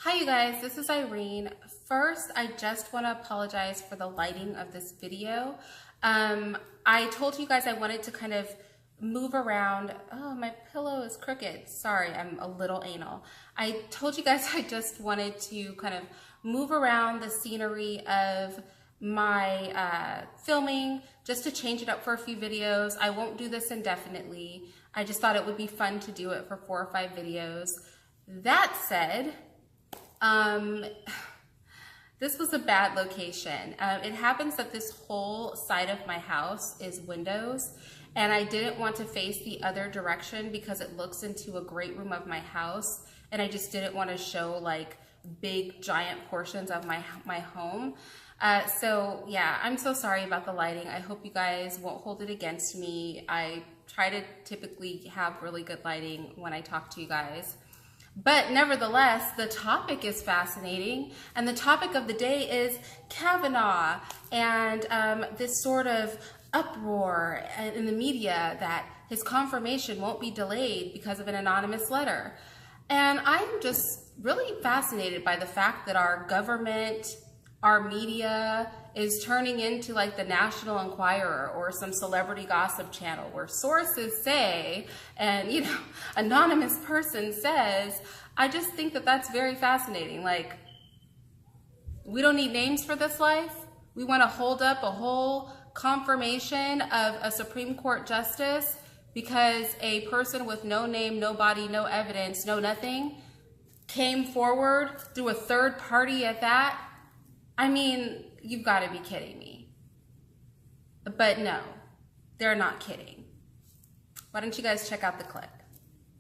Hi you guys, this is Irene. First, I just want to apologize for the lighting of this video. I told you guys I wanted to kind of move around. Oh, my pillow is crooked. Sorry, I'm a little anal. I told you guys I just wanted to kind of move around the scenery of my filming just to change it up for a few videos. I won't do this indefinitely. I just thought it would be fun to do it for 4 or 5 videos. That said, this was a bad location. It happens that this whole side of my house is windows, and I didn't want to face the other direction because it looks into a great room of my house, and I just didn't want to show like big giant portions of my home. So yeah, I'm so sorry about the lighting. I hope you guys won't hold it against me. I try to typically have really good lighting when I talk to you guys. But nevertheless, the topic is fascinating, and the topic of the day is Kavanagh and this sort of uproar in the media that his confirmation won't be delayed because of an anonymous letter. And I'm just really fascinated by the fact that our government, our media is turning into like the National Enquirer or some celebrity gossip channel where sources say, and you know, anonymous person says. I just think that that's very fascinating. Like, we don't need names for this life. We want to hold up a whole confirmation of a Supreme Court justice because a person with no name, no body, no evidence, no nothing came forward through a third party at that. I mean, you've got to be kidding me. But no, they're not kidding. Why don't you guys check out the clip?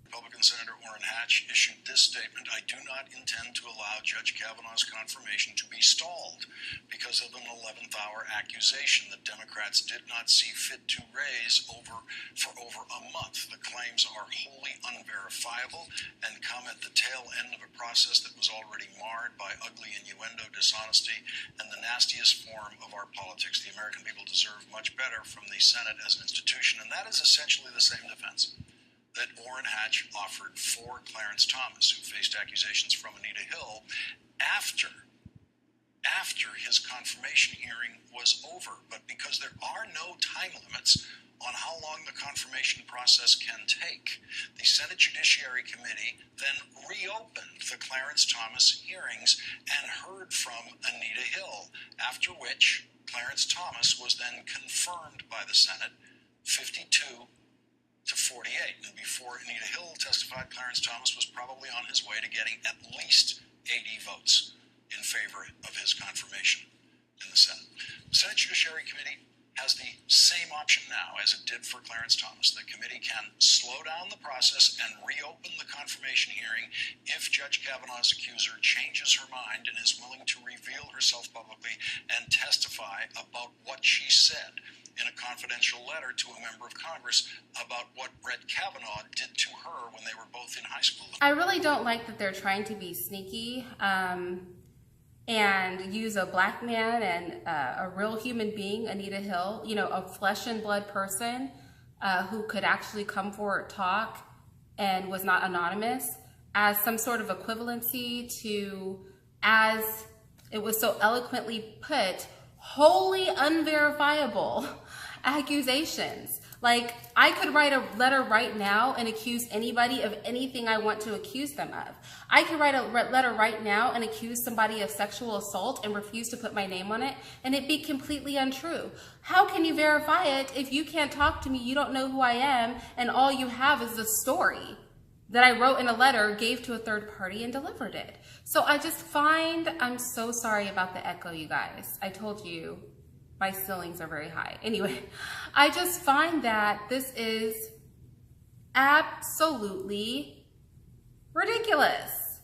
Republican Senator Orrin Hatch issued this statement: "I do not intend to allow Judge Kavanaugh's confirmation to be stalled because of an 11th hour accusation that Democrats did not see fit to raise for over a month. The claims are wholly unverifiable and come at the tail end of a process that was already marred by ugly innuendo, dishonesty, and the nastiest form of our politics. The American people deserve much better from the Senate as an institution," and that is essentially the same defense that Orrin Hatch offered for Clarence Thomas, who faced accusations from Anita Hill after his confirmation hearing was over. But because there are no time limits on how long the confirmation process can take, the Senate Judiciary Committee then reopened the Clarence Thomas hearings and heard from Anita Hill, after which Clarence Thomas was then confirmed by the Senate 52 to 48. And before Anita Hill testified, Clarence Thomas was probably on his way to getting at least 80 votes in favor of his confirmation in the Senate. The Senate Judiciary Committee has the same option now as it did for Clarence Thomas. The committee can slow down the process and reopen the confirmation hearing if Judge Kavanaugh's accuser changes her mind and is willing to reveal herself publicly and testify about what she said in a confidential letter to a member of Congress about what Brett Kavanaugh did to her when they were both in high school. I really don't like that they're trying to be sneaky and use a black man and a real human being, Anita Hill, you know, a flesh and blood person who could actually come forward, talk, and was not anonymous, as some sort of equivalency to, as it was so eloquently put, wholly unverifiable accusations. Like, I could write a letter right now and accuse anybody of anything I want to accuse them of. I could write a letter right now and accuse somebody of sexual assault and refuse to put my name on it, and it be completely untrue. How can you verify it if you can't talk to me, you don't know who I am, and all you have is the story that I wrote in a letter, gave to a third party, and delivered it? So I just find, I'm so sorry about the echo, you guys. I told you my ceilings are very high. Anyway, I just find that this is absolutely ridiculous.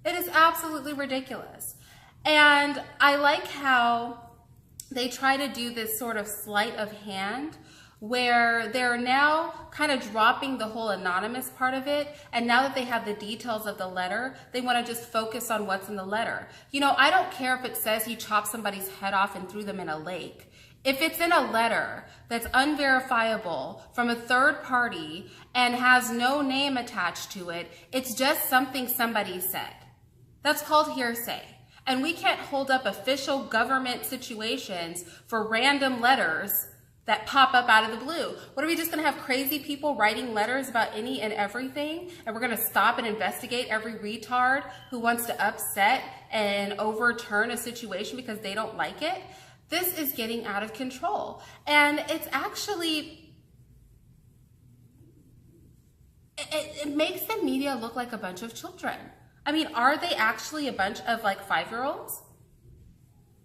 It is absolutely ridiculous. And I like how they try to do this sort of sleight of hand where they're now kind of dropping the whole anonymous part of it, and now that they have the details of the letter, they want to just focus on what's in the letter. You know, I don't care if it says he chopped somebody's head off and threw them in a lake. If it's in a letter that's unverifiable from a third party and has no name attached to it, it's just something somebody said. That's called hearsay. And we can't hold up official government situations for random letters that pop up out of the blue. What are we just gonna have crazy people writing letters about any and everything? And we're gonna stop and investigate every retard who wants to upset and overturn a situation because they don't like it? This is getting out of control. And it's actually, it makes the media look like a bunch of children. I mean, are they actually a bunch of like 5-year-olds?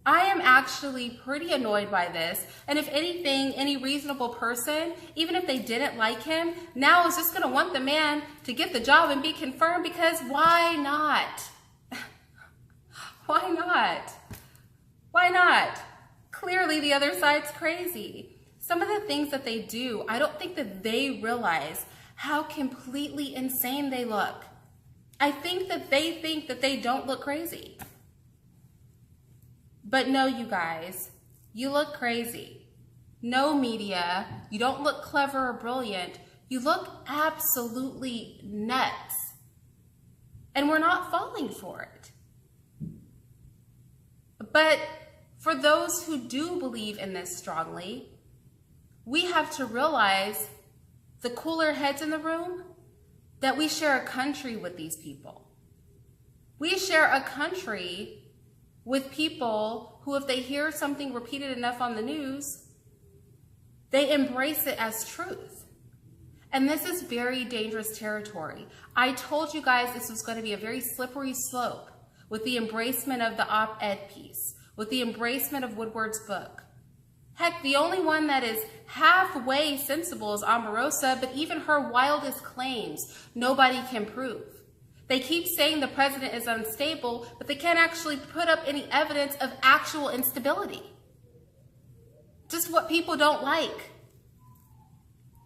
I am actually pretty annoyed by this. And if anything, any reasonable person, even if they didn't like him, now is just gonna want the man to get the job and be confirmed, because why not? Why not? Why not? Clearly the other side's crazy. Some of the things that they do, I don't think that they realize how completely insane they look. I think that they don't look crazy. But no, you guys, you look crazy. No, media, you don't look clever or brilliant. You look absolutely nuts. And we're not falling for it. But for those who do believe in this strongly, we have to realize, the cooler heads in the room, that we share a country with these people. We share a country with people who, if they hear something repeated enough on the news, they embrace it as truth. And this is very dangerous territory. I told you guys this was going to be a very slippery slope with the embracement of the op-ed piece, with the embracement of Woodward's book. Heck, the only one that is halfway sensible is Omarosa, but even her wildest claims, nobody can prove. They keep saying the president is unstable, but they can't actually put up any evidence of actual instability. Just what people don't like.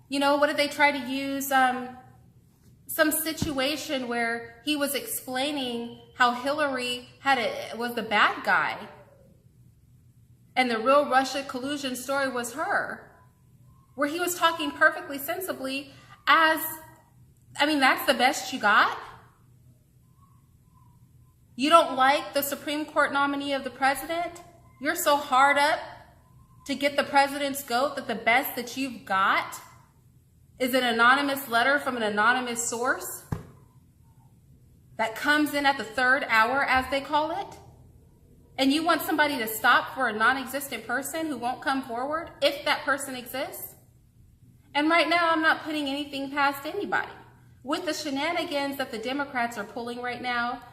You know, what did they try to use? Some situation where he was explaining how Hillary was the bad guy, and the real Russia collusion story was her, where he was talking perfectly sensibly as, I mean, that's the best you got? You don't like the Supreme Court nominee of the president? You're so hard up to get the president's goat that the best that you've got is an anonymous letter from an anonymous source that comes in at the 3rd hour, as they call it? And you want somebody to stop for a non-existent person who won't come forward, if that person exists? And right now, I'm not putting anything past anybody. With the shenanigans that the Democrats are pulling right now,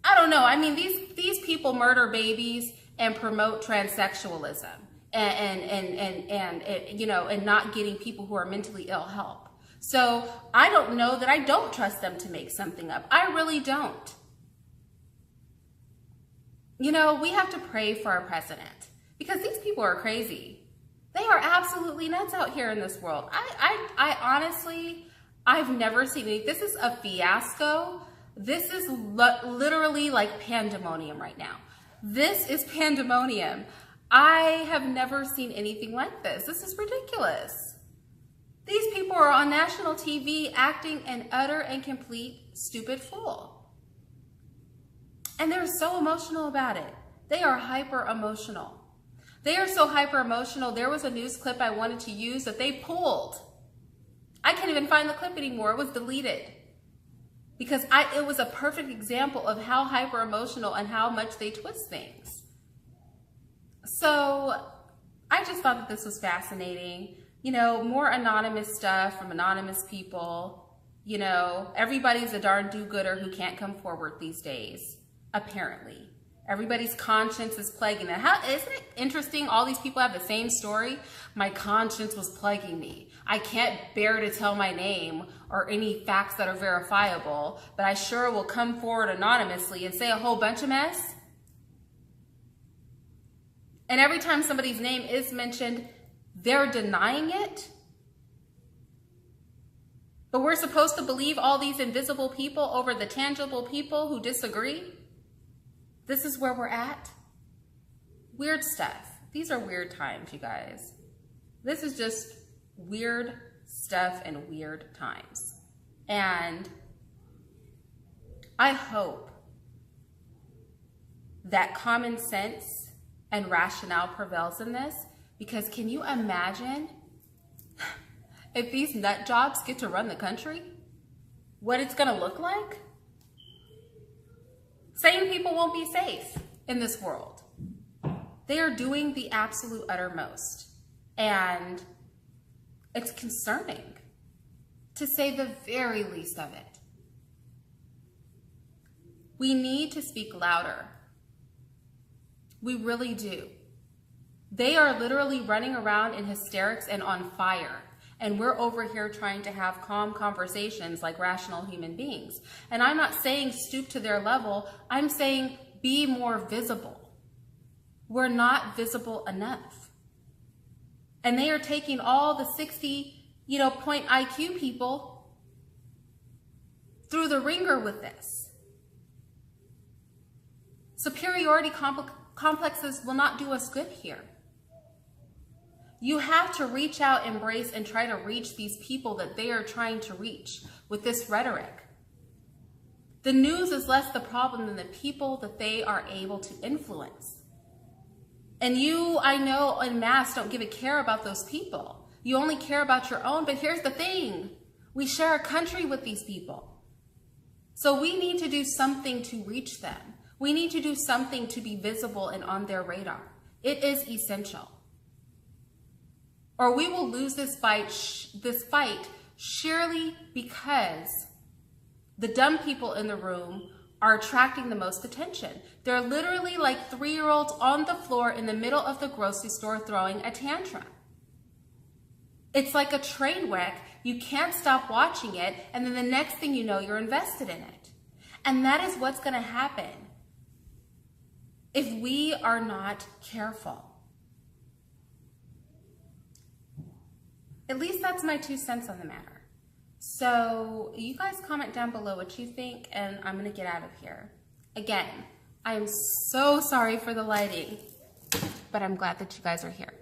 I don't know. I mean, these people murder babies and promote transsexualism and you know, and not getting people who are mentally ill help. So I don't know that I don't trust them to make something up. I really don't. You know, we have to pray for our president, because these people are crazy. They are absolutely nuts out here in this world. I honestly, I've never seen any. This is a fiasco. This is literally like pandemonium right now. This is pandemonium. I have never seen anything like this. This is ridiculous. These people are on national TV acting an utter and complete stupid fool. And they're so emotional about it. They are hyper emotional. They are so hyper emotional. There was a news clip I wanted to use that they pulled. I can't even find the clip anymore. It was deleted. Because it was a perfect example of how hyper emotional and how much they twist things. So I just thought that this was fascinating. You know, more anonymous stuff from anonymous people. You know, everybody's a darn do-gooder who can't come forward these days. Apparently. Everybody's conscience is plaguing them. Isn't it interesting? All these people have the same story. My conscience was plaguing me. I can't bear to tell my name or any facts that are verifiable, but I sure will come forward anonymously and say a whole bunch of mess. And every time somebody's name is mentioned, they're denying it. But we're supposed to believe all these invisible people over the tangible people who disagree. This is where we're at. Weird stuff. These are weird times, you guys. This is just weird stuff and weird times. And I hope that common sense and rationale prevails in this, because can you imagine if these nut jobs get to run the country? What it's gonna look like? Sane people won't be safe in this world. They are doing the absolute uttermost. And it's concerning, to say the very least of it. We need to speak louder. We really do. They are literally running around in hysterics and on fire. And we're over here trying to have calm conversations like rational human beings. And I'm not saying stoop to their level. I'm saying be more visible. We're not visible enough. And they are taking all the 60, point IQ people through the ringer with this. Superiority complexes will not do us good here. You have to reach out, embrace, and try to reach these people that they are trying to reach with this rhetoric. The news is less the problem than the people that they are able to influence. And you, I know, en masse don't give a care about those people. You only care about your own, but here's the thing. We share a country with these people. So we need to do something to reach them. We need to do something to be visible and on their radar. It is essential. Or we will lose this fight sheerly because the dumb people in the room are attracting the most attention. They're literally like 3-year-olds on the floor in the middle of the grocery store throwing a tantrum. It's like a train wreck. You can't stop watching it, and then the next thing you know, you're invested in it. And that is what's going to happen if we are not careful. At least that's my 2 cents on the matter. So you guys comment down below what you think, and I'm going to get out of here. Again, I am so sorry for the lighting, but I'm glad that you guys are here.